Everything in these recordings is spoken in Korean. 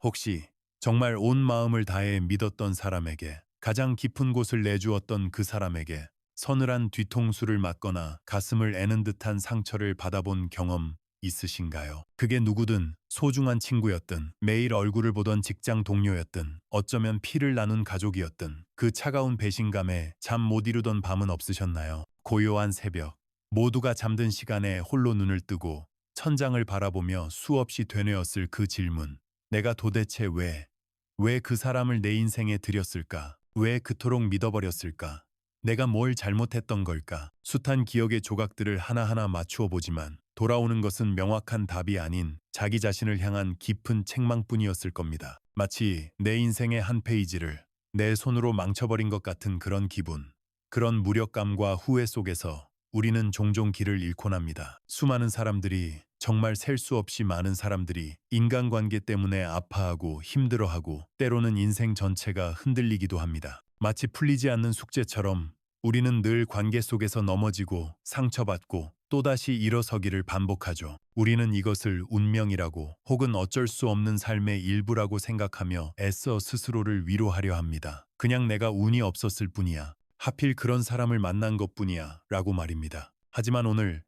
혹시 정말 온 마음을 다해 믿었던 사람에게, 가장 깊은 곳을 내주었던 그 사람에게 서늘한 뒤통수를 맞거나 가슴을 애는 듯한 상처를 받아본 경험 있으신가요? 그게 누구든, 소중한 친구였든, 매일 얼굴을 보던 직장 동료였든, 어쩌면 피를 나눈 가족이었든, 그 차가운 배신감에 잠 못 이루던 밤은 없으셨나요? 고요한 새벽, 모두가 잠든 시간에 홀로 눈을 뜨고 천장을 바라보며 수없이 되뇌었을 그 질문. 내가 도대체 왜 그 사람을 내 인생에 들였을까? 왜 그토록 믿어버렸을까? 내가 뭘 잘못했던 걸까? 숱한 기억의 조각들을 하나하나 맞추어 보지만 돌아오는 것은 명확한 답이 아닌 자기 자신을 향한 깊은 책망뿐이었을 겁니다. 마치 내 인생의 한 페이지를 내 손으로 망쳐버린 것 같은 그런 기분. 그런 무력감과 후회 속에서 우리는 종종 길을 잃곤 합니다. 수많은 사람들이, 정말 셀 수 없이 많은 사람들이 인간관계 때문에 아파하고 힘들어하고 때로는 인생 전체가 흔들리기도 합니다. 마치 풀리지 않는 숙제처럼 우리는 늘 관계 속에서 넘어지고 상처받고 또다시 일어서기를 반복하죠. 우리는 이것을 운명이라고 혹은 어쩔 수 없는 삶의 일부라고 생각하며 애써 스스로를 위로하려 합니다. 그냥 내가 운이 없었을 뿐이야. 하필 그런 사람을 만난 것뿐이야 라고 말입니다. 하지만 오늘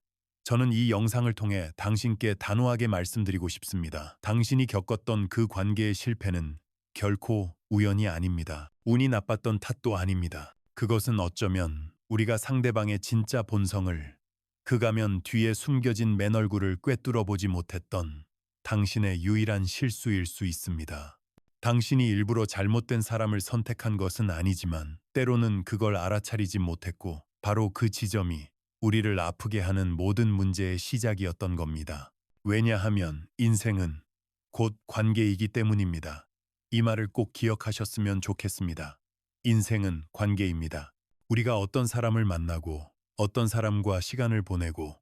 저는 이 영상을 통해 당신께 단호하게 말씀드리고 싶습니다. 당신이 겪었던 그 관계의 실패는 결코 우연이 아닙니다. 운이 나빴던 탓도 아닙니다. 그것은 어쩌면 우리가 상대방의 진짜 본성을, 그 가면 뒤에 숨겨진 맨 얼굴을 꿰뚫어 보지 못했던 당신의 유일한 실수일 수 있습니다. 당신이 일부러 잘못된 사람을 선택한 것은 아니지만 때로는 그걸 알아차리지 못했고 바로 그 지점이 우리를 아프게 하는 모든 문제의 시작이었던 겁니다. 왜냐하면 인생은 곧 관계이기 때문입니다. 이 말을 꼭 기억하셨으면 좋겠습니다. 인생은 관계입니다. 우리가 어떤 사람을 만나고 어떤 사람과 시간을 보내고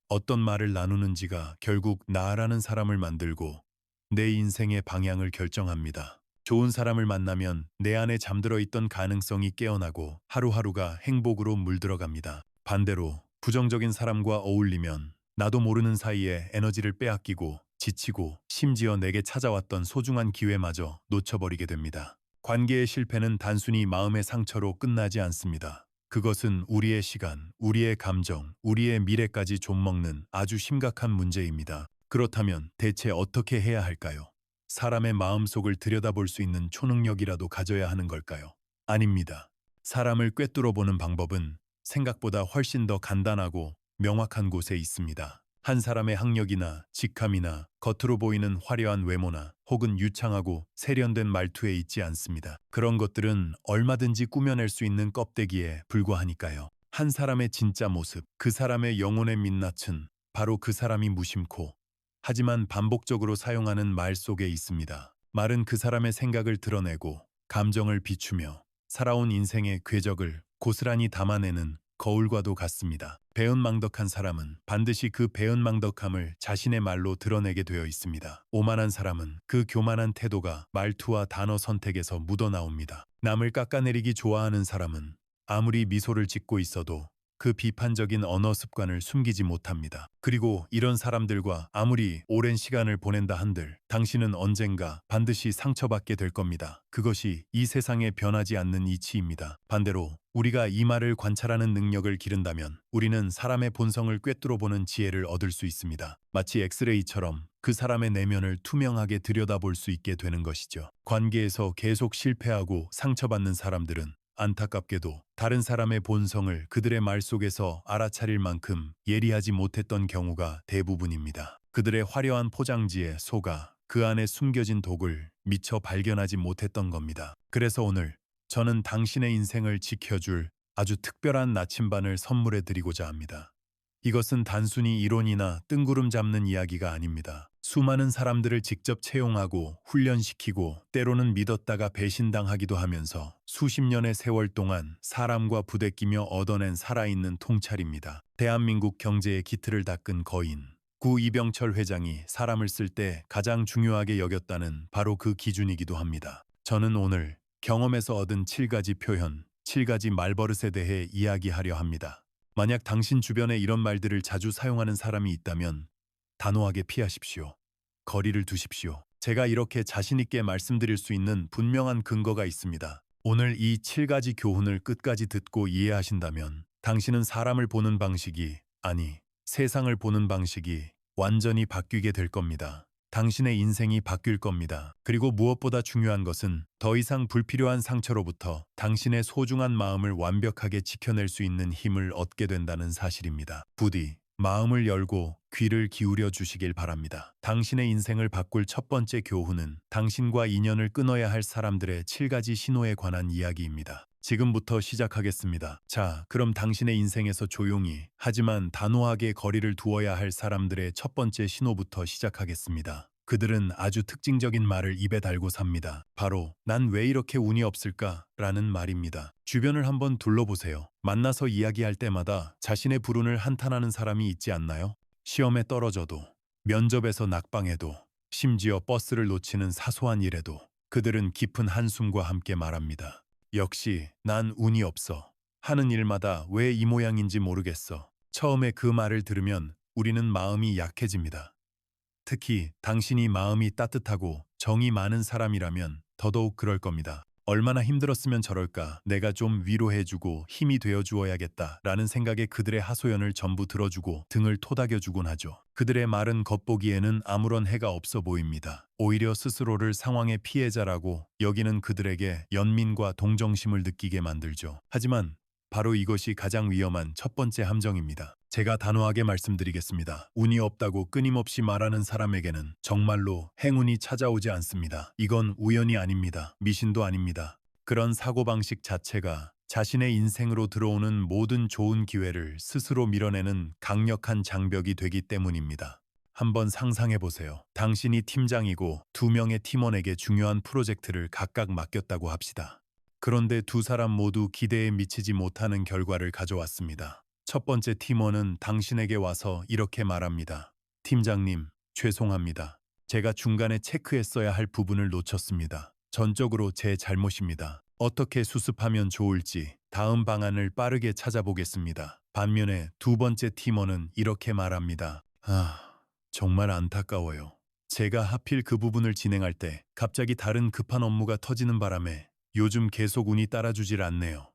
어떤 말을 나누는지가 결국 나라는 사람을 만들고 내 인생의 방향을 결정합니다. 좋은 사람을 만나면 내 안에 잠들어 있던 가능성이 깨어나고 하루하루가 행복으로 물들어갑니다. 반대로 부정적인 사람과 어울리면 나도 모르는 사이에 에너지를 빼앗기고 지치고 심지어 내게 찾아왔던 소중한 기회마저 놓쳐버리게 됩니다. 관계의 실패는 단순히 마음의 상처로 끝나지 않습니다. 그것은 우리의 시간, 우리의 감정, 우리의 미래까지 좀먹는 아주 심각한 문제입니다. 그렇다면 대체 어떻게 해야 할까요? 사람의 마음속을 들여다볼 수 있는 초능력이라도 가져야 하는 걸까요? 아닙니다. 사람을 꿰뚫어보는 방법은 생각보다 훨씬 더 간단하고 명확한 곳에 있습니다. 한 사람의 학력이나 직함이나 겉으로 보이는 화려한 외모나 혹은 유창하고 세련된 말투에 있지 않습니다. 그런 것들은 얼마든지 꾸며낼 수 있는 껍데기에 불과하니까요. 한 사람의 진짜 모습, 그 사람의 영혼의 민낯은 바로 그 사람이 무심코 하지만 반복적으로 사용하는 말 속에 있습니다. 말은 그 사람의 생각을 드러내고 감정을 비추며 살아온 인생의 궤적을 고스란히 담아내는 거울과도 같습니다. 배은망덕한 사람은 반드시 그 배은망덕함을 자신의 말로 드러내게 되어 있습니다. 오만한 사람은 그 교만한 태도가 말투와 단어 선택에서 묻어나옵니다. 남을 깎아내리기 좋아하는 사람은 아무리 미소를 짓고 있어도 그 비판적인 언어 습관을 숨기지 못합니다. 그리고 이런 사람들과 아무리 오랜 시간을 보낸다 한들 당신은 언젠가 반드시 상처받게 될 겁니다. 그것이 이 세상에 변하지 않는 이치입니다. 반대로 우리가 이 말을 관찰하는 능력을 기른다면 우리는 사람의 본성을 꿰뚫어 보는 지혜를 얻을 수 있습니다. 마치 엑스레이처럼 그 사람의 내면을 투명하게 들여다볼 수 있게 되는 것이죠. 관계에서 계속 실패하고 상처받는 사람들은 안타깝게도 다른 사람의 본성을 그들의 말 속에서 알아차릴 만큼 예리하지 못했던 경우가 대부분입니다. 그들의 화려한 포장지에 속아 그 안에 숨겨진 독을 미처 발견하지 못했던 겁니다. 그래서 오늘 저는 당신의 인생을 지켜줄 아주 특별한 나침반을 선물해 드리고자 합니다. 이것은 단순히 이론이나 뜬구름 잡는 이야기가 아닙니다. 수많은 사람들을 직접 채용하고 훈련시키고 때로는 믿었다가 배신당하기도 하면서 수십 년의 세월 동안 사람과 부대끼며 얻어낸 살아있는 통찰입니다. 대한민국 경제의 기틀을 닦은 거인, 구 이병철 회장이 사람을 쓸 때 가장 중요하게 여겼다는 바로 그 기준이기도 합니다. 저는 오늘 경험에서 얻은 7가지 표현, 7가지 말버릇에 대해 이야기하려 합니다. 만약 당신 주변에 이런 말들을 자주 사용하는 사람이 있다면 단호하게 피하십시오. 거리를 두십시오. 제가 이렇게 자신있게 말씀드릴 수 있는 분명한 근거가 있습니다. 오늘 이 7가지 교훈을 끝까지 듣고 이해하신다면 당신은 사람을 보는 방식이, 아니, 세상을 보는 방식이 완전히 바뀌게 될 겁니다. 당신의 인생이 바뀔 겁니다. 그리고 무엇보다 중요한 것은 더 이상 불필요한 상처로부터 당신의 소중한 마음을 완벽하게 지켜낼 수 있는 힘을 얻게 된다는 사실입니다. 부디 마음을 열고 귀를 기울여 주시길 바랍니다. 당신의 인생을 바꿀 첫 번째 교훈은 당신과 인연을 끊어야 할 사람들의 7가지 신호에 관한 이야기입니다. 지금부터 시작하겠습니다. 자, 그럼 당신의 인생에서 조용히 하지만 단호하게 거리를 두어야 할 사람들의 첫 번째 신호부터 시작하겠습니다. 그들은 아주 특징적인 말을 입에 달고 삽니다. 바로 난 왜 이렇게 운이 없을까? 라는 말입니다. 주변을 한번 둘러보세요. 만나서 이야기할 때마다 자신의 불운을 한탄하는 사람이 있지 않나요? 시험에 떨어져도, 면접에서 낙방해도, 심지어 버스를 놓치는 사소한 일에도 그들은 깊은 한숨과 함께 말합니다. 역시 난 운이 없어. 하는 일마다 왜 이 모양인지 모르겠어. 처음에 그 말을 들으면 우리는 마음이 약해집니다. 특히 당신이 마음이 따뜻하고 정이 많은 사람이라면 더더욱 그럴 겁니다. 얼마나 힘들었으면 저럴까, 내가 좀 위로해주고 힘이 되어주어야겠다 라는 생각에 그들의 하소연을 전부 들어주고 등을 토닥여주곤 하죠. 그들의 말은 겉보기에는 아무런 해가 없어 보입니다. 오히려 스스로를 상황의 피해자라고 여기는 그들에게 연민과 동정심을 느끼게 만들죠. 하지만 바로 이것이 가장 위험한 첫 번째 함정입니다. 제가 단호하게 말씀드리겠습니다. 운이 없다고 끊임없이 말하는 사람에게는 정말로 행운이 찾아오지 않습니다. 이건 우연이 아닙니다. 미신도 아닙니다. 그런 사고방식 자체가 자신의 인생으로 들어오는 모든 좋은 기회를 스스로 밀어내는 강력한 장벽이 되기 때문입니다. 한번 상상해 보세요. 당신이 팀장이고 2명의 팀원에게 중요한 프로젝트를 각각 맡겼다고 합시다. 그런데 두 사람 모두 기대에 미치지 못하는 결과를 가져왔습니다. 첫 번째 팀원은 당신에게 와서 이렇게 말합니다. 팀장님, 죄송합니다. 제가 중간에 체크했어야 할 부분을 놓쳤습니다. 전적으로 제 잘못입니다. 어떻게 수습하면 좋을지 다음 방안을 빠르게 찾아보겠습니다. 반면에 두 번째 팀원은 이렇게 말합니다. 정말 안타까워요. 제가 하필 그 부분을 진행할 때 갑자기 다른 급한 업무가 터지는 바람에 요즘 계속 운이 따라주질 않네요.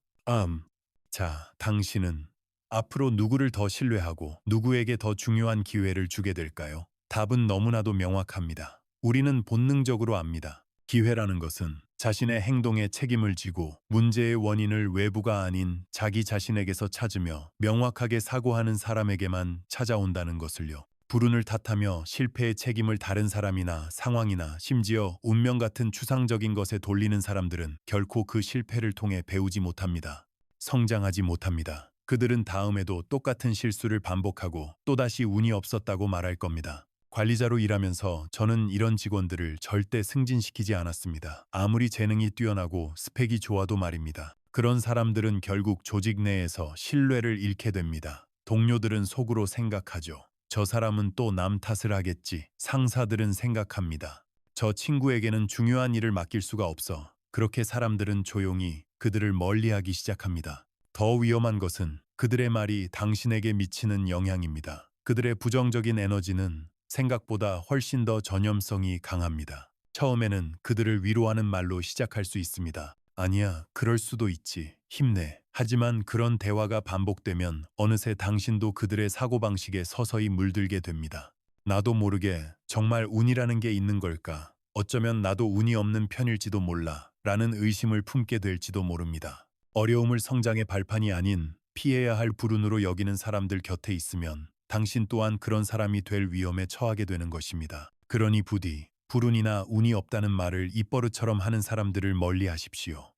자, 당신은 앞으로 누구를 더 신뢰하고 누구에게 더 중요한 기회를 주게 될까요? 답은 너무나도 명확합니다. 우리는 본능적으로 압니다. 기회라는 것은 자신의 행동에 책임을 지고 문제의 원인을 외부가 아닌 자기 자신에게서 찾으며 명확하게 사고하는 사람에게만 찾아온다는 것을요. 불운을 탓하며 실패의 책임을 다른 사람이나 상황이나 심지어 운명 같은 추상적인 것에 돌리는 사람들은 결코 그 실패를 통해 배우지 못합니다. 성장하지 못합니다. 그들은 다음에도 똑같은 실수를 반복하고 또다시 운이 없었다고 말할 겁니다. 관리자로 일하면서 저는 이런 직원들을 절대 승진시키지 않았습니다. 아무리 재능이 뛰어나고 스펙이 좋아도 말입니다. 그런 사람들은 결국 조직 내에서 신뢰를 잃게 됩니다. 동료들은 속으로 생각하죠. 저 사람은 또 남 탓을 하겠지. 상사들은 생각합니다. 저 친구에게는 중요한 일을 맡길 수가 없어. 그렇게 사람들은 조용히 그들을 멀리하기 시작합니다. 더 위험한 것은 그들의 말이 당신에게 미치는 영향입니다. 그들의 부정적인 에너지는 생각보다 훨씬 더 전염성이 강합니다. 처음에는 그들을 위로하는 말로 시작할 수 있습니다. 아니야, 그럴 수도 있지. 힘내. 하지만 그런 대화가 반복되면 어느새 당신도 그들의 사고방식에 서서히 물들게 됩니다. 나도 모르게 정말 운이라는 게 있는 걸까? 어쩌면 나도 운이 없는 편일지도 몰라. 라는 의심을 품게 될지도 모릅니다. 어려움을 성장의 발판이 아닌 피해야 할 불운으로 여기는 사람들 곁에 있으면 당신 또한 그런 사람이 될 위험에 처하게 되는 것입니다. 그러니 부디 불운이나 운이 없다는 말을 입버릇처럼 하는 사람들을 멀리 하십시오.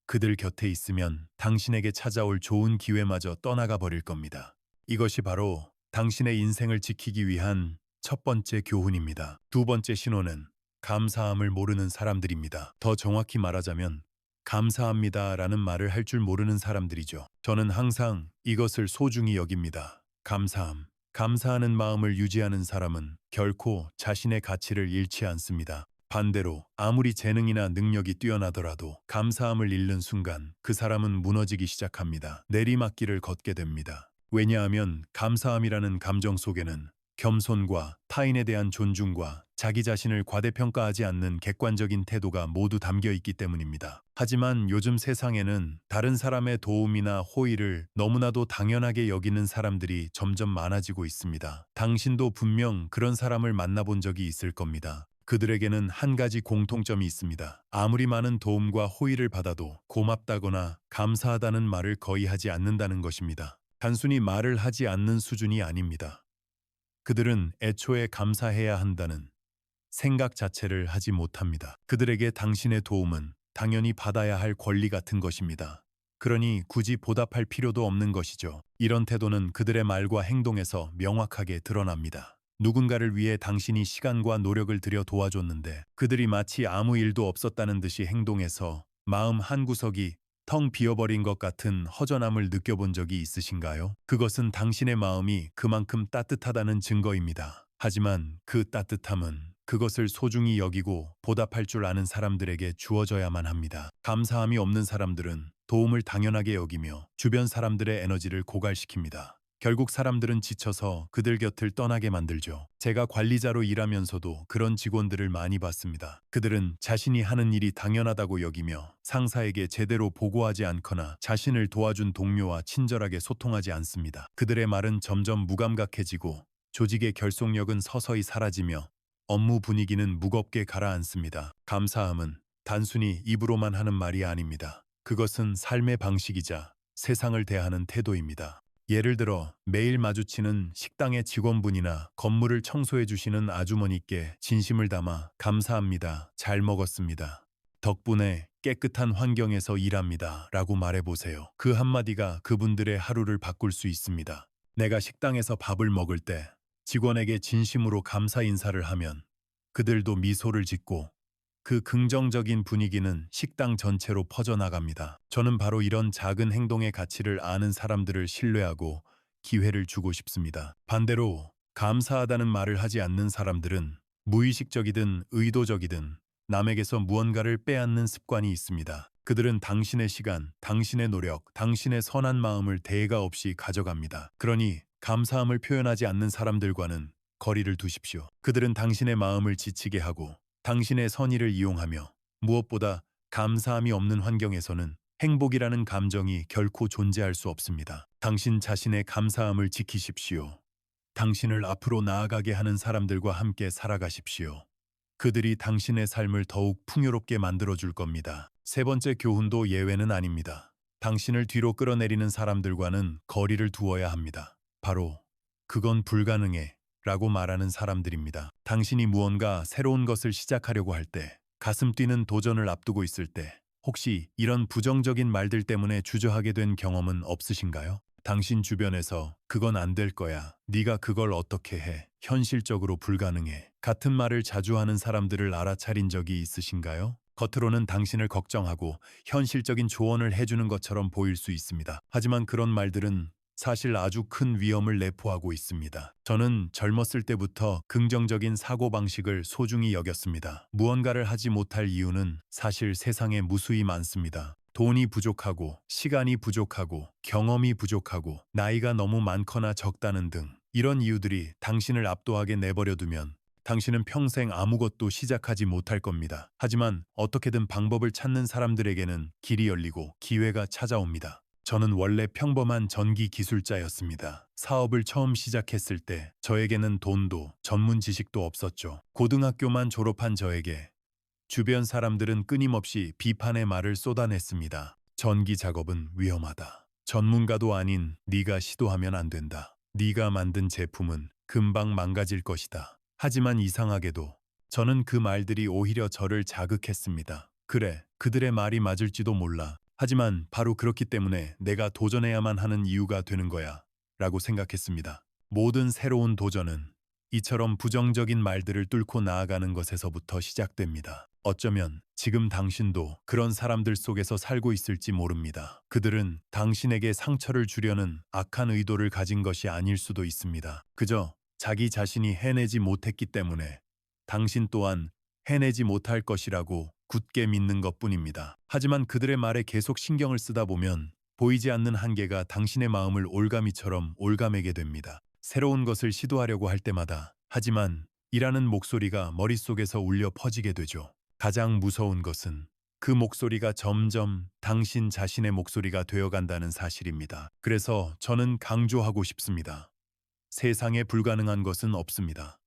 그들 곁에 있으면 당신에게 찾아올 좋은 기회마저 떠나가 버릴 겁니다. 이것이 바로 당신의 인생을 지키기 위한 첫 번째 교훈입니다. 두 번째 신호는 감사함을 모르는 사람들입니다. 더 정확히 말하자면 감사합니다라는 말을 할 줄 모르는 사람들이죠. 저는 항상 이것을 소중히 여깁니다. 감사함. 감사하는 마음을 유지하는 사람은 결코 자신의 가치를 잃지 않습니다. 반대로 아무리 재능이나 능력이 뛰어나더라도 감사함을 잃는 순간 그 사람은 무너지기 시작합니다. 내리막길을 걷게 됩니다. 왜냐하면 감사함이라는 감정 속에는 겸손과 타인에 대한 존중과 자기 자신을 과대평가하지 않는 객관적인 태도가 모두 담겨 있기 때문입니다. 하지만 요즘 세상에는 다른 사람의 도움이나 호의를 너무나도 당연하게 여기는 사람들이 점점 많아지고 있습니다. 당신도 분명 그런 사람을 만나본 적이 있을 겁니다. 그들에게는 한 가지 공통점이 있습니다. 아무리 많은 도움과 호의를 받아도 고맙다거나 감사하다는 말을 거의 하지 않는다는 것입니다. 단순히 말을 하지 않는 수준이 아닙니다. 그들은 애초에 감사해야 한다는 생각 자체를 하지 못합니다. 그들에게 당신의 도움은 당연히 받아야 할 권리 같은 것입니다. 그러니 굳이 보답할 필요도 없는 것이죠. 이런 태도는 그들의 말과 행동에서 명확하게 드러납니다. 누군가를 위해 당신이 시간과 노력을 들여 도와줬는데 그들이 마치 아무 일도 없었다는 듯이 행동해서 마음 한구석이 텅 비어버린 것 같은 허전함을 느껴본 적이 있으신가요? 그것은 당신의 마음이 그만큼 따뜻하다는 증거입니다. 하지만 그 따뜻함은 그것을 소중히 여기고 보답할 줄 아는 사람들에게 주어져야만 합니다. 감사함이 없는 사람들은 도움을 당연하게 여기며 주변 사람들의 에너지를 고갈시킵니다. 결국 사람들은 지쳐서 그들 곁을 떠나게 만들죠. 제가 관리자로 일하면서도 그런 직원들을 많이 봤습니다. 그들은 자신이 하는 일이 당연하다고 여기며 상사에게 제대로 보고하지 않거나 자신을 도와준 동료와 친절하게 소통하지 않습니다. 그들의 말은 점점 무감각해지고 조직의 결속력은 서서히 사라지며 업무 분위기는 무겁게 가라앉습니다. 감사함은 단순히 입으로만 하는 말이 아닙니다. 그것은 삶의 방식이자 세상을 대하는 태도입니다. 예를 들어 매일 마주치는 식당의 직원분이나 건물을 청소해 주시는 아주머니께 진심을 담아 감사합니다. 잘 먹었습니다. 덕분에 깨끗한 환경에서 일합니다. 라고 말해보세요. 그 한마디가 그분들의 하루를 바꿀 수 있습니다. 내가 식당에서 밥을 먹을 때 직원에게 진심으로 감사 인사를 하면 그들도 미소를 짓고 그 긍정적인 분위기는 식당 전체로 퍼져나갑니다. 저는 바로 이런 작은 행동의 가치를 아는 사람들을 신뢰하고 기회를 주고 싶습니다. 반대로 감사하다는 말을 하지 않는 사람들은 무의식적이든 의도적이든 남에게서 무언가를 빼앗는 습관이 있습니다. 그들은 당신의 시간, 당신의 노력, 당신의 선한 마음을 대가 없이 가져갑니다. 그러니 감사함을 표현하지 않는 사람들과는 거리를 두십시오. 그들은 당신의 마음을 지치게 하고 당신의 선의를 이용하며 무엇보다 감사함이 없는 환경에서는 행복이라는 감정이 결코 존재할 수 없습니다. 당신 자신의 감사함을 지키십시오. 당신을 앞으로 나아가게 하는 사람들과 함께 살아가십시오. 그들이 당신의 삶을 더욱 풍요롭게 만들어줄 겁니다. 세 번째 교훈도 예외는 아닙니다. 당신을 뒤로 끌어내리는 사람들과는 거리를 두어야 합니다. 바로 그건 불가능해 라고 말하는 사람들입니다. 당신이 무언가 새로운 것을 시작하려고 할 때, 가슴 뛰는 도전을 앞두고 있을 때 혹시 이런 부정적인 말들 때문에 주저하게 된 경험은 없으신가요? 당신 주변에서 그건 안 될 거야. 네가 그걸 어떻게 해? 현실적으로 불가능해. 같은 말을 자주 하는 사람들을 알아차린 적이 있으신가요? 겉으로는 당신을 걱정하고 현실적인 조언을 해주는 것처럼 보일 수 있습니다. 하지만 그런 말들은 사실 아주 큰 위험을 내포하고 있습니다. 저는 젊었을 때부터 긍정적인 사고방식을 소중히 여겼습니다. 무언가를 하지 못할 이유는 사실 세상에 무수히 많습니다. 돈이 부족하고, 시간이 부족하고, 경험이 부족하고, 나이가 너무 많거나 적다는 등 이런 이유들이 당신을 압도하게 내버려두면 당신은 평생 아무것도 시작하지 못할 겁니다. 하지만 어떻게든 방법을 찾는 사람들에게는 길이 열리고 기회가 찾아옵니다. 저는 원래 평범한 전기 기술자였습니다. 사업을 처음 시작했을 때 저에게는 돈도 전문 지식도 없었죠. 고등학교만 졸업한 저에게 주변 사람들은 끊임없이 비판의 말을 쏟아냈습니다. 전기 작업은 위험하다. 전문가도 아닌 네가 시도하면 안 된다. 네가 만든 제품은 금방 망가질 것이다. 하지만 이상하게도 저는 그 말들이 오히려 저를 자극했습니다. 그래, 그들의 말이 맞을지도 몰라. 하지만 바로 그렇기 때문에 내가 도전해야만 하는 이유가 되는 거야 라고 생각했습니다. 모든 새로운 도전은 이처럼 부정적인 말들을 뚫고 나아가는 것에서부터 시작됩니다. 어쩌면 지금 당신도 그런 사람들 속에서 살고 있을지 모릅니다. 그들은 당신에게 상처를 주려는 악한 의도를 가진 것이 아닐 수도 있습니다. 그저 자기 자신이 해내지 못했기 때문에 당신 또한 해내지 못할 것이라고 굳게 믿는 것뿐입니다. 하지만 그들의 말에 계속 신경을 쓰다 보면 보이지 않는 한계가 당신의 마음을 올가미처럼 올가매게 됩니다. 새로운 것을 시도하려고 할 때마다 하지만 이라는 목소리가 머릿속에서 울려 퍼지게 되죠. 가장 무서운 것은 그 목소리가 점점 당신 자신의 목소리가 되어간다는 사실입니다. 그래서 저는 강조하고 싶습니다. 세상에 불가능한 것은 없습니다.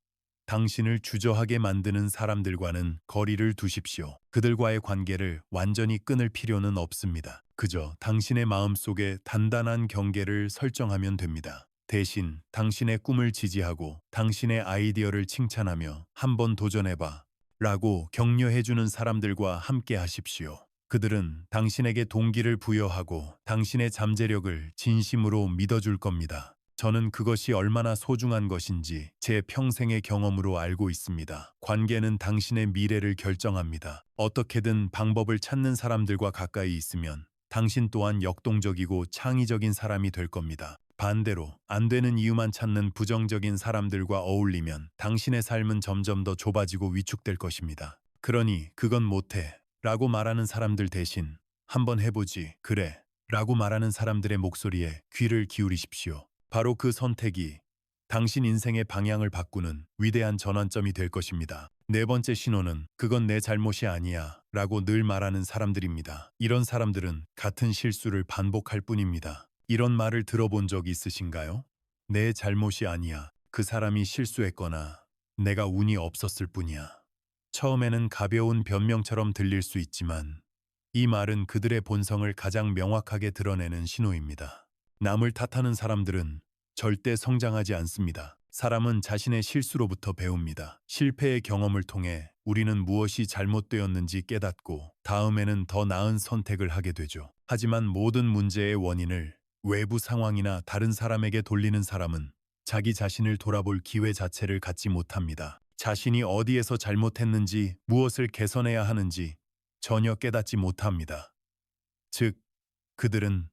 당신을 주저하게 만드는 사람들과는 거리를 두십시오. 그들과의 관계를 완전히 끊을 필요는 없습니다. 그저 당신의 마음속에 단단한 경계를 설정하면 됩니다. 대신 당신의 꿈을 지지하고 당신의 아이디어를 칭찬하며 한번 도전해봐 라고 격려해주는 사람들과 함께 하십시오. 그들은 당신에게 동기를 부여하고 당신의 잠재력을 진심으로 믿어줄 겁니다. 저는 그것이 얼마나 소중한 것인지 제 평생의 경험으로 알고 있습니다. 관계는 당신의 미래를 결정합니다. 어떻게든 방법을 찾는 사람들과 가까이 있으면 당신 또한 역동적이고 창의적인 사람이 될 겁니다. 반대로 안 되는 이유만 찾는 부정적인 사람들과 어울리면 당신의 삶은 점점 더 좁아지고 위축될 것입니다. 그러니 그건 못해 라고 말하는 사람들 대신 한번 해보지 그래 라고 말하는 사람들의 목소리에 귀를 기울이십시오. 바로 그 선택이 당신 인생의 방향을 바꾸는 위대한 전환점이 될 것입니다. 네 번째 신호는 그건 내 잘못이 아니야 라고 늘 말하는 사람들입니다. 이런 사람들은 같은 실수를 반복할 뿐입니다. 이런 말을 들어본 적 있으신가요? 내 잘못이 아니야. 그 사람이 실수했거나 내가 운이 없었을 뿐이야. 처음에는 가벼운 변명처럼 들릴 수 있지만 이 말은 그들의 본성을 가장 명확하게 드러내는 신호입니다. 남을 탓하는 사람들은 절대 성장하지 않습니다. 사람은 자신의 실수로부터 배웁니다. 실패의 경험을 통해 우리는 무엇이 잘못되었는지 깨닫고 다음에는 더 나은 선택을 하게 되죠. 하지만 모든 문제의 원인을 외부 상황이나 다른 사람에게 돌리는 사람은 자기 자신을 돌아볼 기회 자체를 갖지 못합니다. 자신이 어디에서 잘못했는지 무엇을 개선해야 하는지 전혀 깨닫지 못합니다. 즉, 그들은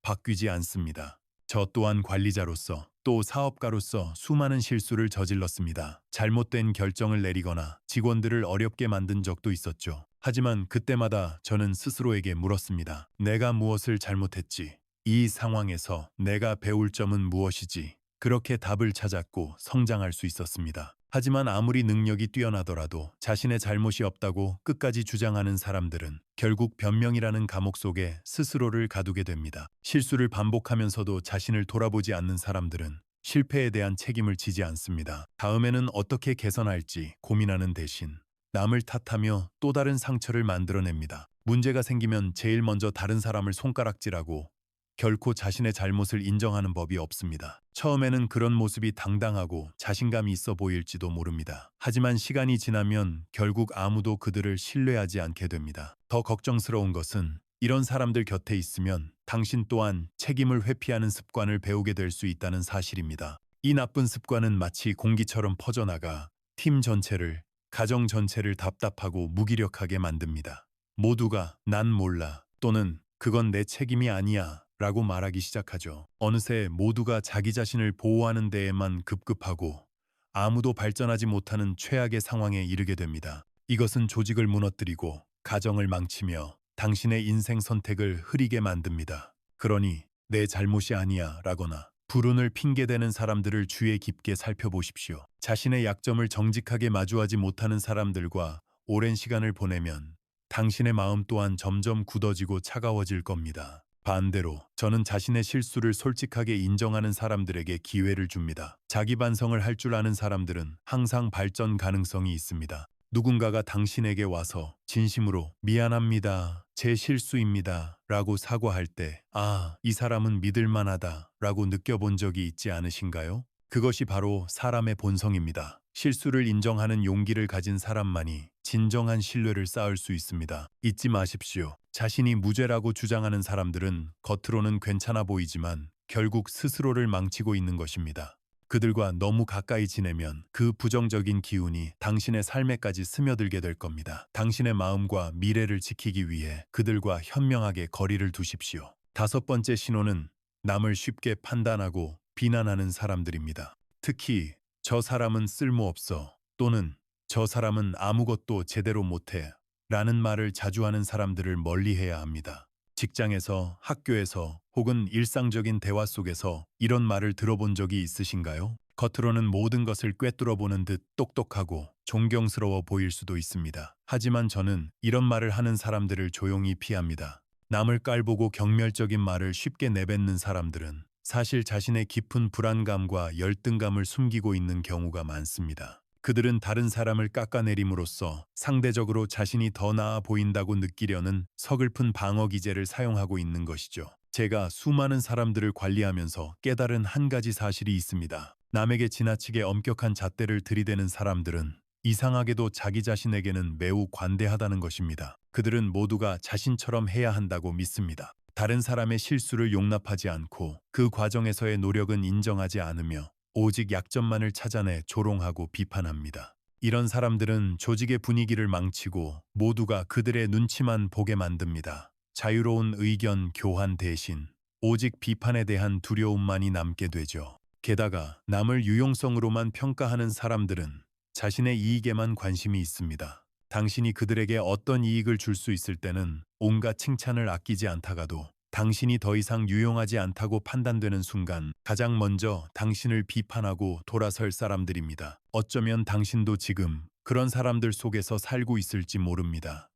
바뀌지 않습니다. 저 또한 관리자로서 또 사업가로서 수많은 실수를 저질렀습니다. 잘못된 결정을 내리거나 직원들을 어렵게 만든 적도 있었죠. 하지만 그때마다 저는 스스로에게 물었습니다. 내가 무엇을 잘못했지? 이 상황에서 내가 배울 점은 무엇이지? 그렇게 답을 찾았고 성장할 수 있었습니다. 하지만 아무리 능력이 뛰어나더라도 자신의 잘못이 없다고 끝까지 주장하는 사람들은 결국 변명이라는 감옥 속에 스스로를 가두게 됩니다. 실수를 반복하면서도 자신을 돌아보지 않는 사람들은 실패에 대한 책임을 지지 않습니다. 다음에는 어떻게 개선할지 고민하는 대신 남을 탓하며 또 다른 상처를 만들어냅니다. 문제가 생기면 제일 먼저 다른 사람을 손가락질하고 결코 자신의 잘못을 인정하는 법이 없습니다. 처음에는 그런 모습이 당당하고 자신감이 있어 보일지도 모릅니다. 하지만 시간이 지나면 결국 아무도 그들을 신뢰하지 않게 됩니다. 더 걱정스러운 것은 이런 사람들 곁에 있으면 당신 또한 책임을 회피하는 습관을 배우게 될 수 있다는 사실입니다. 이 나쁜 습관은 마치 공기처럼 퍼져나가 팀 전체를, 가정 전체를 답답하고 무기력하게 만듭니다. 모두가 난 몰라 또는 그건 내 책임이 아니야 라고 말하기 시작하죠. 어느새 모두가 자기 자신을 보호하는 데에만 급급하고 아무도 발전하지 못하는 최악의 상황에 이르게 됩니다. 이것은 조직을 무너뜨리고 가정을 망치며 당신의 인생 선택을 흐리게 만듭니다. 그러니 내 잘못이 아니야 라거나 불운을 핑계대는 사람들을 주의 깊게 살펴보십시오. 자신의 약점을 정직하게 마주하지 못하는 사람들과 오랜 시간을 보내면 당신의 마음 또한 점점 굳어지고 차가워질 겁니다. 반대로 저는 자신의 실수를 솔직하게 인정하는 사람들에게 기회를 줍니다. 자기 반성을 할 줄 아는 사람들은 항상 발전 가능성이 있습니다. 누군가가 당신에게 와서 진심으로 미안합니다, 제 실수입니다 라고 사과할 때 이 사람은 믿을 만하다 라고 느껴본 적이 있지 않으신가요? 그것이 바로 사람의 본성입니다. 실수를 인정하는 용기를 가진 사람만이 진정한 신뢰를 쌓을 수 있습니다. 잊지 마십시오. 자신이 무죄라고 주장하는 사람들은 겉으로는 괜찮아 보이지만 결국 스스로를 망치고 있는 것입니다. 그들과 너무 가까이 지내면 그 부정적인 기운이 당신의 삶에까지 스며들게 될 겁니다. 당신의 마음과 미래를 지키기 위해 그들과 현명하게 거리를 두십시오. 다섯 번째 신호는 남을 쉽게 판단하고 비난하는 사람들입니다. 특히 저 사람은 쓸모없어 또는 저 사람은 아무것도 제대로 못해 라는 말을 자주 하는 사람들을 멀리해야 합니다. 직장에서, 학교에서 혹은 일상적인 대화 속에서 이런 말을 들어본 적이 있으신가요? 겉으로는 모든 것을 꿰뚫어보는 듯 똑똑하고 존경스러워 보일 수도 있습니다. 하지만 저는 이런 말을 하는 사람들을 조용히 피합니다. 남을 깔보고 경멸적인 말을 쉽게 내뱉는 사람들은 사실 자신의 깊은 불안감과 열등감을 숨기고 있는 경우가 많습니다. 그들은 다른 사람을 깎아내림으로써 상대적으로 자신이 더 나아 보인다고 느끼려는 서글픈 방어 기제를 사용하고 있는 것이죠. 제가 수많은 사람들을 관리하면서 깨달은 한 가지 사실이 있습니다. 남에게 지나치게 엄격한 잣대를 들이대는 사람들은 이상하게도 자기 자신에게는 매우 관대하다는 것입니다. 그들은 모두가 자신처럼 해야 한다고 믿습니다. 다른 사람의 실수를 용납하지 않고 그 과정에서의 노력은 인정하지 않으며 오직 약점만을 찾아내 조롱하고 비판합니다. 이런 사람들은 조직의 분위기를 망치고 모두가 그들의 눈치만 보게 만듭니다. 자유로운 의견 교환 대신 오직 비판에 대한 두려움만이 남게 되죠. 게다가 남을 유용성으로만 평가하는 사람들은 자신의 이익에만 관심이 있습니다. 당신이 그들에게 어떤 이익을 줄 수 있을 때는 온갖 칭찬을 아끼지 않다가도 당신이 더 이상 유용하지 않다고 판단되는 순간 가장 먼저 당신을 비판하고 돌아설 사람들입니다. 어쩌면 당신도 지금 그런 사람들 속에서 살고 있을지 모릅니다.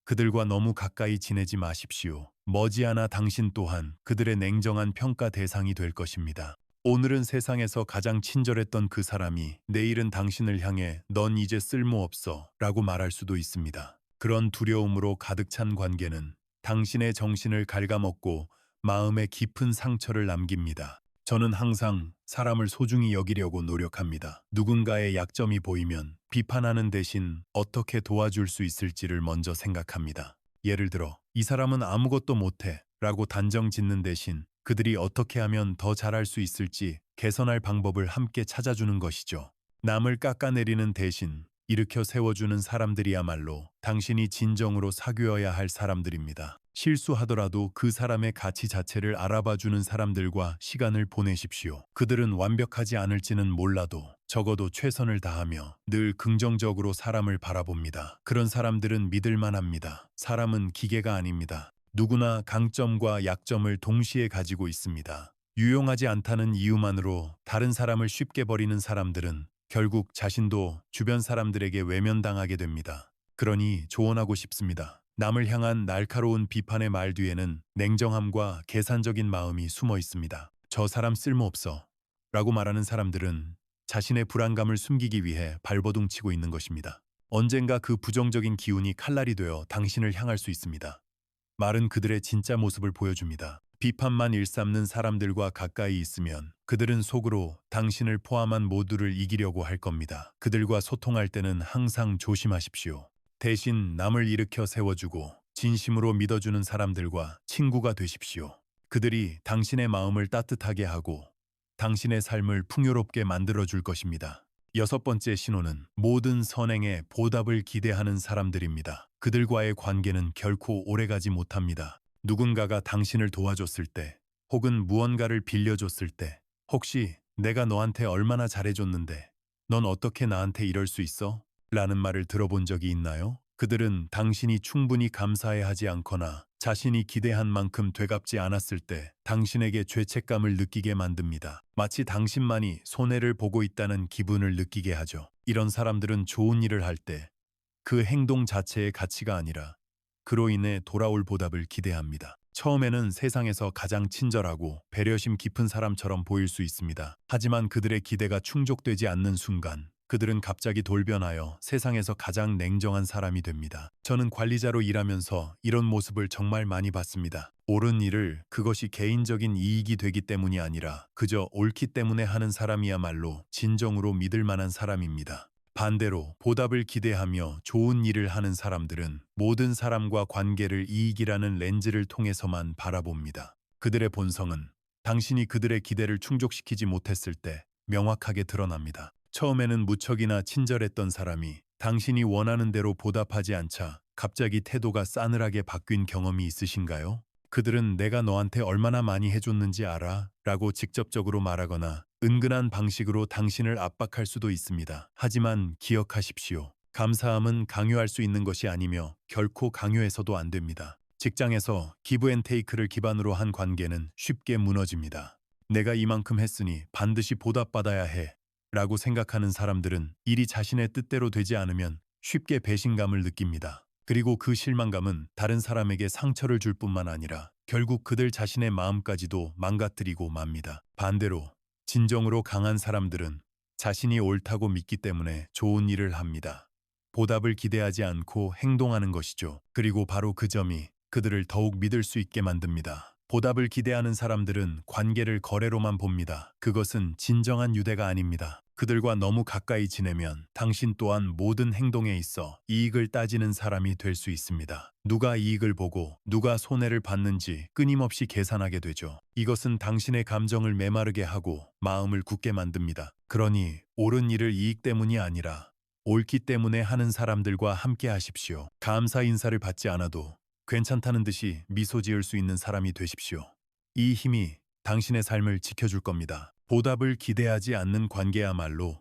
그들과 너무 가까이 지내지 마십시오. 머지않아 당신 또한 그들의 냉정한 평가 대상이 될 것입니다. 오늘은 세상에서 가장 친절했던 그 사람이 내일은 당신을 향해 넌 이제 쓸모없어 라고 말할 수도 있습니다. 그런 두려움으로 가득 찬 관계는 당신의 정신을 갉아먹고 마음에 깊은 상처를 남깁니다. 저는 항상 사람을 소중히 여기려고 노력합니다. 누군가의 약점이 보이면 비판하는 대신 어떻게 도와줄 수 있을지를 먼저 생각합니다. 예를 들어, 이 사람은 아무것도 못해 라고 단정 짓는 대신 그들이 어떻게 하면 더 잘할 수 있을지 개선할 방법을 함께 찾아주는 것이죠. 남을 깎아내리는 대신 일으켜 세워주는 사람들이야말로 당신이 진정으로 사귀어야 할 사람들입니다. 실수하더라도 그 사람의 가치 자체를 알아봐주는 사람들과 시간을 보내십시오. 그들은 완벽하지 않을지는 몰라도 적어도 최선을 다하며 늘 긍정적으로 사람을 바라봅니다. 그런 사람들은 믿을만합니다. 사람은 기계가 아닙니다. 누구나 강점과 약점을 동시에 가지고 있습니다. 유용하지 않다는 이유만으로 다른 사람을 쉽게 버리는 사람들은 결국 자신도 주변 사람들에게 외면당하게 됩니다. 그러니 조언하고 싶습니다. 남을 향한 날카로운 비판의 말 뒤에는 냉정함과 계산적인 마음이 숨어 있습니다. 저 사람 쓸모없어 라고 말하는 사람들은 자신의 불안감을 숨기기 위해 발버둥치고 있는 것입니다. 언젠가 그 부정적인 기운이 칼날이 되어 당신을 향할 수 있습니다. 말은 그들의 진짜 모습을 보여줍니다. 비판만 일삼는 사람들과 가까이 있으면 그들은 속으로 당신을 포함한 모두를 이기려고 할 겁니다. 그들과 소통할 때는 항상 조심하십시오. 대신 남을 일으켜 세워주고 진심으로 믿어주는 사람들과 친구가 되십시오. 그들이 당신의 마음을 따뜻하게 하고 당신의 삶을 풍요롭게 만들어줄 것입니다. 여섯 번째 신호는 모든 선행에 보답을 기대하는 사람들입니다. 그들과의 관계는 결코 오래가지 못합니다. 누군가가 당신을 도와줬을 때, 혹은 무언가를 빌려줬을 때, 혹시 내가 너한테 얼마나 잘해줬는데 넌 어떻게 나한테 이럴 수 있어? 라는 말을 들어본 적이 있나요? 그들은 당신이 충분히 감사해 하지 않거나 자신이 기대한 만큼 되갚지 않았을 때 당신에게 죄책감을 느끼게 만듭니다. 마치 당신만이 손해를 보고 있다는 기분을 느끼게 하죠. 이런 사람들은 좋은 일을 할 때 그 행동 자체의 가치가 아니라 그로 인해 돌아올 보답을 기대합니다. 처음에는 세상에서 가장 친절하고 배려심 깊은 사람처럼 보일 수 있습니다. 하지만 그들의 기대가 충족되지 않는 순간 그들은 갑자기 돌변하여 세상에서 가장 냉정한 사람이 됩니다. 저는 관리자로 일하면서 이런 모습을 정말 많이 봤습니다. 옳은 일을 그것이 개인적인 이익이 되기 때문이 아니라 그저 옳기 때문에 하는 사람이야말로 진정으로 믿을 만한 사람입니다. 반대로 보답을 기대하며 좋은 일을 하는 사람들은 모든 사람과 관계를 이익이라는 렌즈를 통해서만 바라봅니다. 그들의 본성은 당신이 그들의 기대를 충족시키지 못했을 때 명확하게 드러납니다. 처음에는 무척이나 친절했던 사람이 당신이 원하는 대로 보답하지 않자 갑자기 태도가 싸늘하게 바뀐 경험이 있으신가요? 그들은 내가 너한테 얼마나 많이 해줬는지 알아? 라고 직접적으로 말하거나 은근한 방식으로 당신을 압박할 수도 있습니다. 하지만 기억하십시오. 감사함은 강요할 수 있는 것이 아니며 결코 강요해서도 안 됩니다. 직장에서 기브앤테이크를 기반으로 한 관계는 쉽게 무너집니다. 내가 이만큼 했으니 반드시 보답받아야 해 라고 생각하는 사람들은 일이 자신의 뜻대로 되지 않으면 쉽게 배신감을 느낍니다. 그리고 그 실망감은 다른 사람에게 상처를 줄 뿐만 아니라 결국 그들 자신의 마음까지도 망가뜨리고 맙니다. 반대로 진정으로 강한 사람들은 자신이 옳다고 믿기 때문에 좋은 일을 합니다. 보답을 기대하지 않고 행동하는 것이죠. 그리고 바로 그 점이 그들을 더욱 믿을 수 있게 만듭니다. 보답을 기대하는 사람들은 관계를 거래로만 봅니다. 그것은 진정한 유대가 아닙니다. 그들과 너무 가까이 지내면 당신 또한 모든 행동에 있어 이익을 따지는 사람이 될 수 있습니다. 누가 이익을 보고 누가 손해를 받는지 끊임없이 계산하게 되죠. 이것은 당신의 감정을 메마르게 하고 마음을 굳게 만듭니다. 그러니 옳은 일을 이익 때문이 아니라 옳기 때문에 하는 사람들과 함께 하십시오. 감사 인사를 받지 않아도 괜찮다는 듯이 미소 지을 수 있는 사람이 되십시오. 이 힘이 당신의 삶을 지켜줄 겁니다. 보답을 기대하지 않는 관계야말로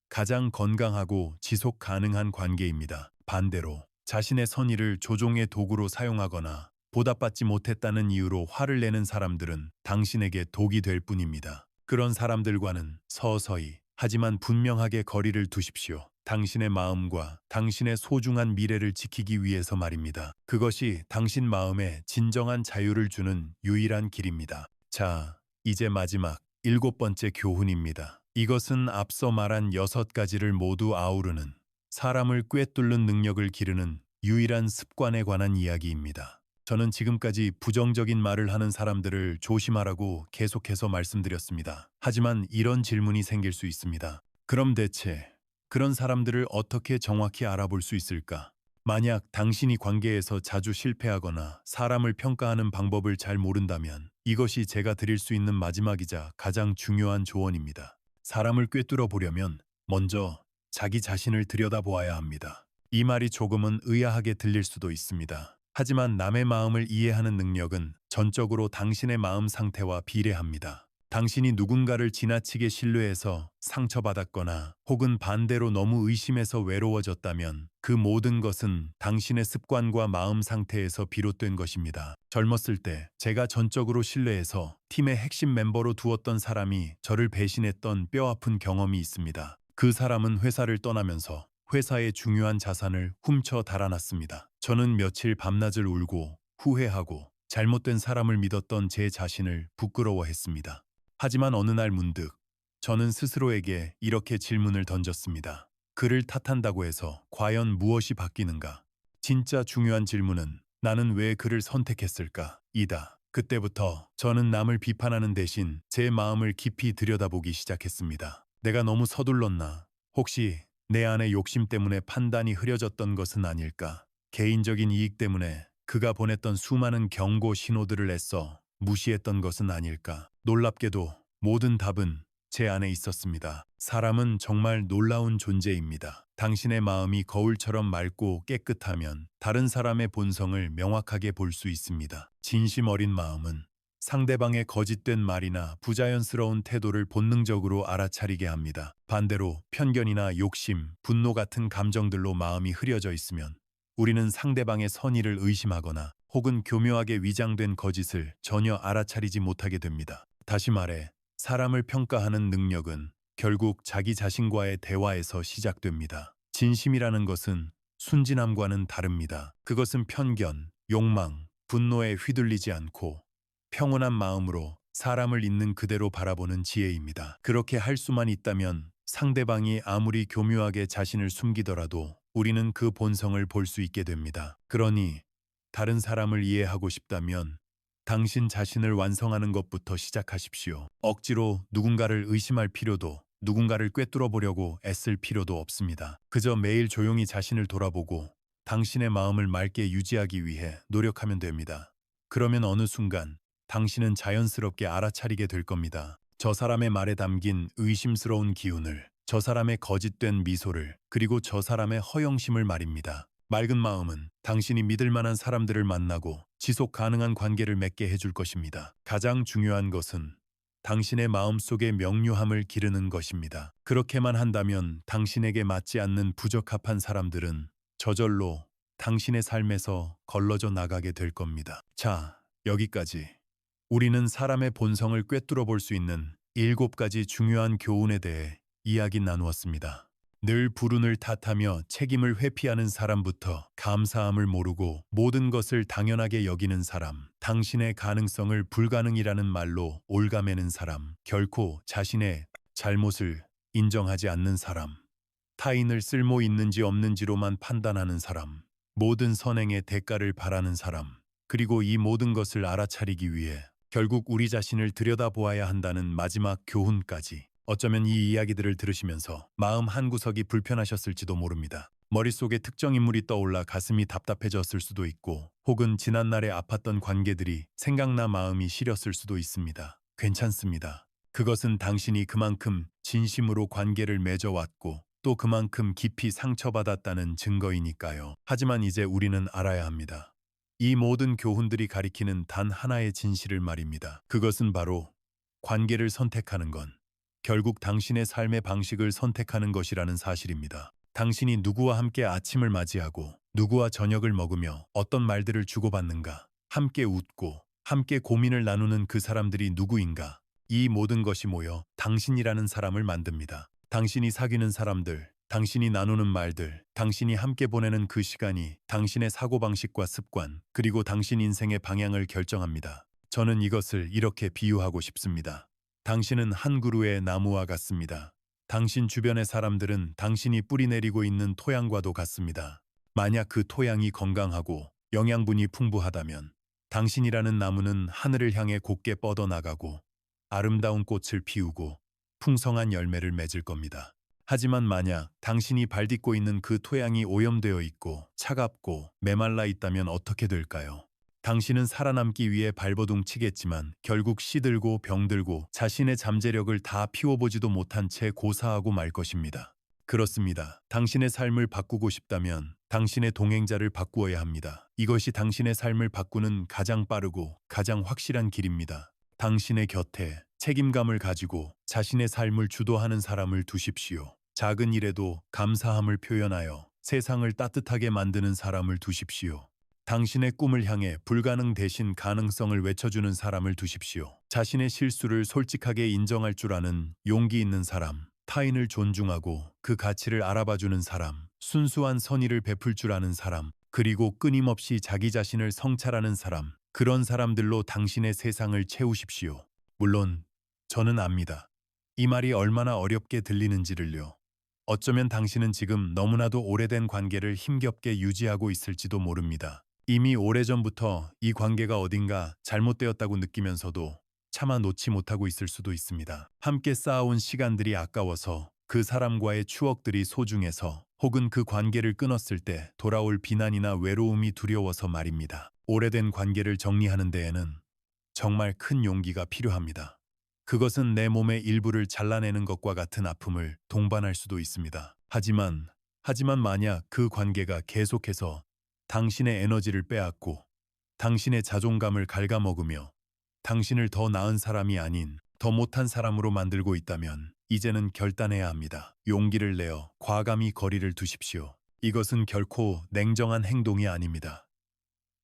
가장 건강하고 지속 가능한 관계입니다. 반대로 자신의 선의를 조종의 도구로 사용하거나 보답받지 못했다는 이유로 화를 내는 사람들은 당신에게 독이 될 뿐입니다. 그런 사람들과는 서서히 하지만 분명하게 거리를 두십시오. 당신의 마음과 당신의 소중한 미래를 지키기 위해서 말입니다. 그것이 당신 마음에 진정한 자유를 주는 유일한 길입니다. 자, 이제 마지막 7번째 교훈입니다. 이것은 앞서 말한 6가지를 모두 아우르는 사람을 꿰뚫는 능력을 기르는 유일한 습관에 관한 이야기입니다. 저는 지금까지 부정적인 말을 하는 사람들을 조심하라고 계속해서 말씀드렸습니다. 하지만 이런 질문이 생길 수 있습니다. 그럼 대체 그런 사람들을 어떻게 정확히 알아볼 수 있을까? 만약 당신이 관계에서 자주 실패하거나 사람을 평가하는 방법을 잘 모른다면 이것이 제가 드릴 수 있는 마지막이자 가장 중요한 조언입니다. 사람을 꿰뚫어 보려면 먼저 자기 자신을 들여다보아야 합니다. 이 말이 조금은 의아하게 들릴 수도 있습니다. 하지만 남의 마음을 이해하는 능력은 전적으로 당신의 마음 상태와 비례합니다. 당신이 누군가를 지나치게 신뢰해서 상처받았거나 혹은 반대로 너무 의심해서 외로워졌다면 그 모든 것은 당신의 습관과 마음 상태에서 비롯된 것입니다. 젊었을 때 제가 전적으로 신뢰해서 팀의 핵심 멤버로 두었던 사람이 저를 배신했던 뼈아픈 경험이 있습니다. 그 사람은 회사를 떠나면서 회사의 중요한 자산을 훔쳐 달아났습니다. 저는 며칠 밤낮을 울고 후회하고 잘못된 사람을 믿었던 제 자신을 부끄러워했습니다. 하지만 어느 날 문득 저는 스스로에게 이렇게 질문을 던졌습니다. 그를 탓한다고 해서 과연 무엇이 바뀌는가? 진짜 중요한 질문은 나는 왜 그를 선택했을까? 이다. 그때부터 저는 남을 비판하는 대신 제 마음을 깊이 들여다보기 시작했습니다. 내가 너무 서둘렀나? 혹시 내 안의 욕심 때문에 판단이 흐려졌던 것은 아닐까? 개인적인 이익 때문에 그가 보냈던 수많은 경고 신호들을 애써 무시했던 것은 아닐까? 놀랍게도 모든 답은 제 안에 있었습니다. 사람은 정말 놀라운 존재입니다. 당신의 마음이 거울처럼 맑고 깨끗하면 다른 사람의 본성을 명확하게 볼 수 있습니다. 진심 어린 마음은 상대방의 거짓된 말이나 부자연스러운 태도를 본능적으로 알아차리게 합니다. 반대로 편견이나 욕심, 분노 같은 감정들로 마음이 흐려져 있으면 우리는 상대방의 선의를 의심하거나 혹은 교묘하게 위장된 거짓을 전혀 알아차리지 못하게 됩니다. 다시 말해, 사람을 평가하는 능력은 결국 자기 자신과의 대화에서 시작됩니다. 진심이라는 것은 순진함과는 다릅니다. 그것은 편견, 욕망, 분노에 휘둘리지 않고 평온한 마음으로 사람을 있는 그대로 바라보는 지혜입니다. 그렇게 할 수만 있다면 상대방이 아무리 교묘하게 자신을 숨기더라도 우리는 그 본성을 볼 수 있게 됩니다. 그러니 다른 사람을 이해하고 싶다면 당신 자신을 완성하는 것부터 시작하십시오. 억지로 누군가를 의심할 필요도, 누군가를 꿰뚫어 보려고 애쓸 필요도 없습니다. 그저 매일 조용히 자신을 돌아보고 당신의 마음을 맑게 유지하기 위해 노력하면 됩니다. 그러면 어느 순간 당신은 자연스럽게 알아차리게 될 겁니다. 저 사람의 말에 담긴 의심스러운 기운을, 저 사람의 거짓된 미소를, 그리고 저 사람의 허영심을 말입니다. 맑은 마음은 당신이 믿을 만한 사람들을 만나고 지속 가능한 관계를 맺게 해줄 것입니다. 가장 중요한 것은 당신의 마음속의 명료함을 기르는 것입니다. 그렇게만 한다면 당신에게 맞지 않는 부적합한 사람들은 저절로 당신의 삶에서 걸러져 나가게 될 겁니다. 자, 여기까지. 우리는 사람의 본성을 꿰뚫어 볼 수 있는 7가지 중요한 교훈에 대해 이야기 나누었습니다. 늘 불운을 탓하며 책임을 회피하는 사람부터 감사함을 모르고 모든 것을 당연하게 여기는 사람, 당신의 가능성을 불가능이라는 말로 올가매는 사람, 결코 자신의 잘못을 인정하지 않는 사람, 타인을 쓸모 있는지 없는지로만 판단하는 사람, 모든 선행의 대가를 바라는 사람, 그리고 이 모든 것을 알아차리기 위해 결국 우리 자신을 들여다보아야 한다는 마지막 교훈까지. 어쩌면 이 이야기들을 들으시면서 마음 한구석이 불편하셨을지도 모릅니다. 머릿속에 특정 인물이 떠올라 가슴이 답답해졌을 수도 있고, 혹은 지난날에 아팠던 관계들이 생각나 마음이 시렸을 수도 있습니다. 괜찮습니다. 그것은 당신이 그만큼 진심으로 관계를 맺어왔고 또 그만큼 깊이 상처받았다는 증거이니까요. 하지만 이제 우리는 알아야 합니다. 이 모든 교훈들이 가리키는 단 하나의 진실을 말입니다. 그것은 바로 관계를 선택하는 건 결국 당신의 삶의 방식을 선택하는 것이라는 사실입니다. 당신이 누구와 함께 아침을 맞이하고 누구와 저녁을 먹으며 어떤 말들을 주고받는가, 함께 웃고 함께 고민을 나누는 그 사람들이 누구인가, 이 모든 것이 모여 당신이라는 사람을 만듭니다. 당신이 사귀는 사람들, 당신이 나누는 말들, 당신이 함께 보내는 그 시간이 당신의 사고방식과 습관, 그리고 당신 인생의 방향을 결정합니다. 저는 이것을 이렇게 비유하고 싶습니다. 당신은 한 그루의 나무와 같습니다. 당신 주변의 사람들은 당신이 뿌리 내리고 있는 토양과도 같습니다. 만약 그 토양이 건강하고 영양분이 풍부하다면 당신이라는 나무는 하늘을 향해 곧게 뻗어나가고 아름다운 꽃을 피우고 풍성한 열매를 맺을 겁니다. 하지만 만약 당신이 발딛고 있는 그 토양이 오염되어 있고 차갑고 메말라 있다면 어떻게 될까요? 당신은 살아남기 위해 발버둥 치겠지만 결국 시들고 병들고 자신의 잠재력을 다 피워보지도 못한 채 고사하고 말 것입니다. 그렇습니다. 당신의 삶을 바꾸고 싶다면 당신의 동행자를 바꾸어야 합니다. 이것이 당신의 삶을 바꾸는 가장 빠르고 가장 확실한 길입니다. 당신의 곁에 책임감을 가지고 자신의 삶을 주도하는 사람을 두십시오. 작은 일에도 감사함을 표현하여 세상을 따뜻하게 만드는 사람을 두십시오. 당신의 꿈을 향해 불가능 대신 가능성을 외쳐주는 사람을 두십시오. 자신의 실수를 솔직하게 인정할 줄 아는 용기 있는 사람, 타인을 존중하고 그 가치를 알아봐주는 사람, 순수한 선의를 베풀 줄 아는 사람, 그리고 끊임없이 자기 자신을 성찰하는 사람, 그런 사람들로 당신의 세상을 채우십시오. 물론 저는 압니다. 이 말이 얼마나 어렵게 들리는지를요. 어쩌면 당신은 지금 너무나도 오래된 관계를 힘겹게 유지하고 있을지도 모릅니다. 이미 오래전부터 이 관계가 어딘가 잘못되었다고 느끼면서도 차마 놓지 못하고 있을 수도 있습니다. 함께 쌓아온 시간들이 아까워서, 그 사람과의 추억들이 소중해서, 혹은 그 관계를 끊었을 때 돌아올 비난이나 외로움이 두려워서 말입니다. 오래된 관계를 정리하는 데에는 정말 큰 용기가 필요합니다. 그것은 내 몸의 일부를 잘라내는 것과 같은 아픔을 동반할 수도 있습니다. 하지만 만약 그 관계가 계속해서 당신의 에너지를 빼앗고 당신의 자존감을 갉아먹으며 당신을 더 나은 사람이 아닌 더 못한 사람으로 만들고 있다면 이제는 결단해야 합니다. 용기를 내어 과감히 거리를 두십시오. 이것은 결코 냉정한 행동이 아닙니다.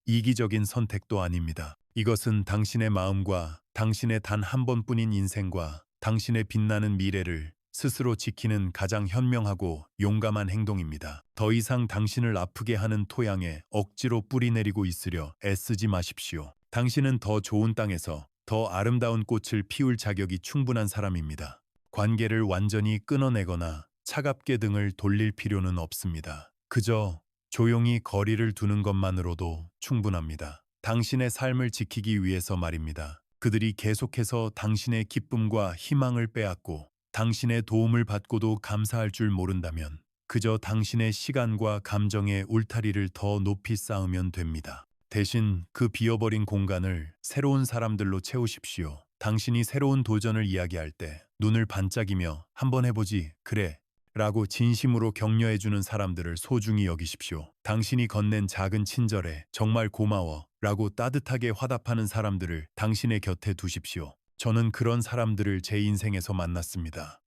이기적인 선택도 아닙니다. 이것은 당신의 마음과 당신의 단 한 번뿐인 인생과 당신의 빛나는 미래를 스스로 지키는 가장 현명하고 용감한 행동입니다. 더 이상 당신을 아프게 하는 토양에 억지로 뿌리 내리고 있으려 애쓰지 마십시오. 당신은 더 좋은 땅에서 더 아름다운 꽃을 피울 자격이 충분한 사람입니다. 관계를 완전히 끊어내거나 차갑게 등을 돌릴 필요는 없습니다. 그저 조용히 거리를 두는 것만으로도 충분합니다. 당신의 삶을 지키기 위해서 말입니다. 그들이 계속해서 당신의 기쁨과 희망을 빼앗고 당신의 도움을 받고도 감사할 줄 모른다면 그저 당신의 시간과 감정의 울타리를 더 높이 쌓으면 됩니다. 대신 그 비어버린 공간을 새로운 사람들로 채우십시오. 당신이 새로운 도전을 이야기할 때 눈을 반짝이며 "한번 해보지, 그래" 라고 진심으로 격려해주는 사람들을 소중히 여기십시오. 당신이 건넨 작은 친절에 "정말 고마워" 라고 따뜻하게 화답하는 사람들을 당신의 곁에 두십시오. 저는 그런 사람들을 제 인생에서 만났습니다.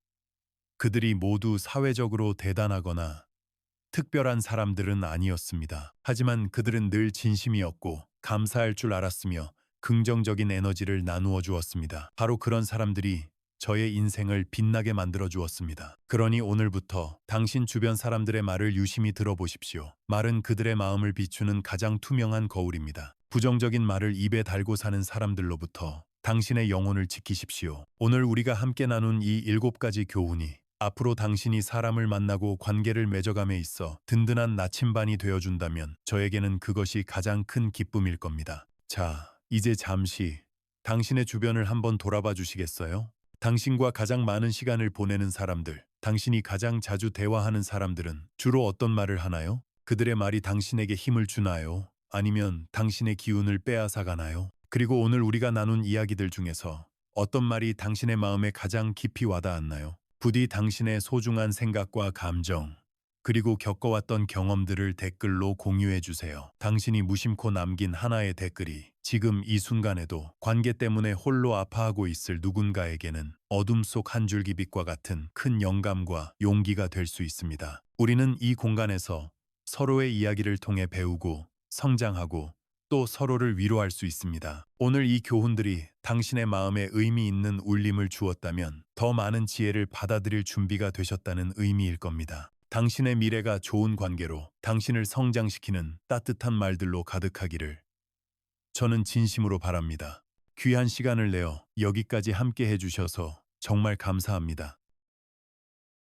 그들이 모두 사회적으로 대단하거나 특별한 사람들은 아니었습니다. 하지만 그들은 늘 진심이었고 감사할 줄 알았으며 긍정적인 에너지를 나누어 주었습니다. 바로 그런 사람들이 저의 인생을 빛나게 만들어 주었습니다. 그러니 오늘부터 당신 주변 사람들의 말을 유심히 들어보십시오. 말은 그들의 마음을 비추는 가장 투명한 거울입니다. 부정적인 말을 입에 달고 사는 사람들로부터 당신의 영혼을 지키십시오. 오늘 우리가 함께 나눈 이 7가지 교훈이 앞으로 당신이 사람을 만나고 관계를 맺어감에 있어 든든한 나침반이 되어준다면 저에게는 그것이 가장 큰 기쁨일 겁니다. 자, 이제 잠시 당신의 주변을 한번 돌아봐 주시겠어요? 당신과 가장 많은 시간을 보내는 사람들, 당신이 가장 자주 대화하는 사람들은 주로 어떤 말을 하나요? 그들의 말이 당신에게 힘을 주나요? 아니면 당신의 기운을 빼앗아 가나요? 그리고 오늘 우리가 나눈 이야기들 중에서 어떤 말이 당신의 마음에 가장 깊이 와닿았나요? 부디 당신의 소중한 생각과 감정, 그리고 겪어왔던 경험들을 댓글로 공유해 주세요. 당신이 무심코 남긴 하나의 댓글이 지금 이 순간에도 관계 때문에 홀로 아파하고 있을 누군가에게는 어둠 속 한 줄기 빛과 같은 큰 영감과 용기가 될 수 있습니다. 우리는 이 공간에서 서로의 이야기를 통해 배우고 성장하고 또 서로를 위로할 수 있습니다. 오늘 이 교훈들이 당신의 마음에 의미 있는 울림을 주었다면 더 많은 지혜를 받아들일 준비가 되셨다는 의미일 겁니다. 당신의 미래가 좋은 관계로 당신을 성장시키는 따뜻한 말들로 가득하기를 저는 진심으로 바랍니다. 귀한 시간을 내어 여기까지 함께 해주셔서 정말 감사합니다.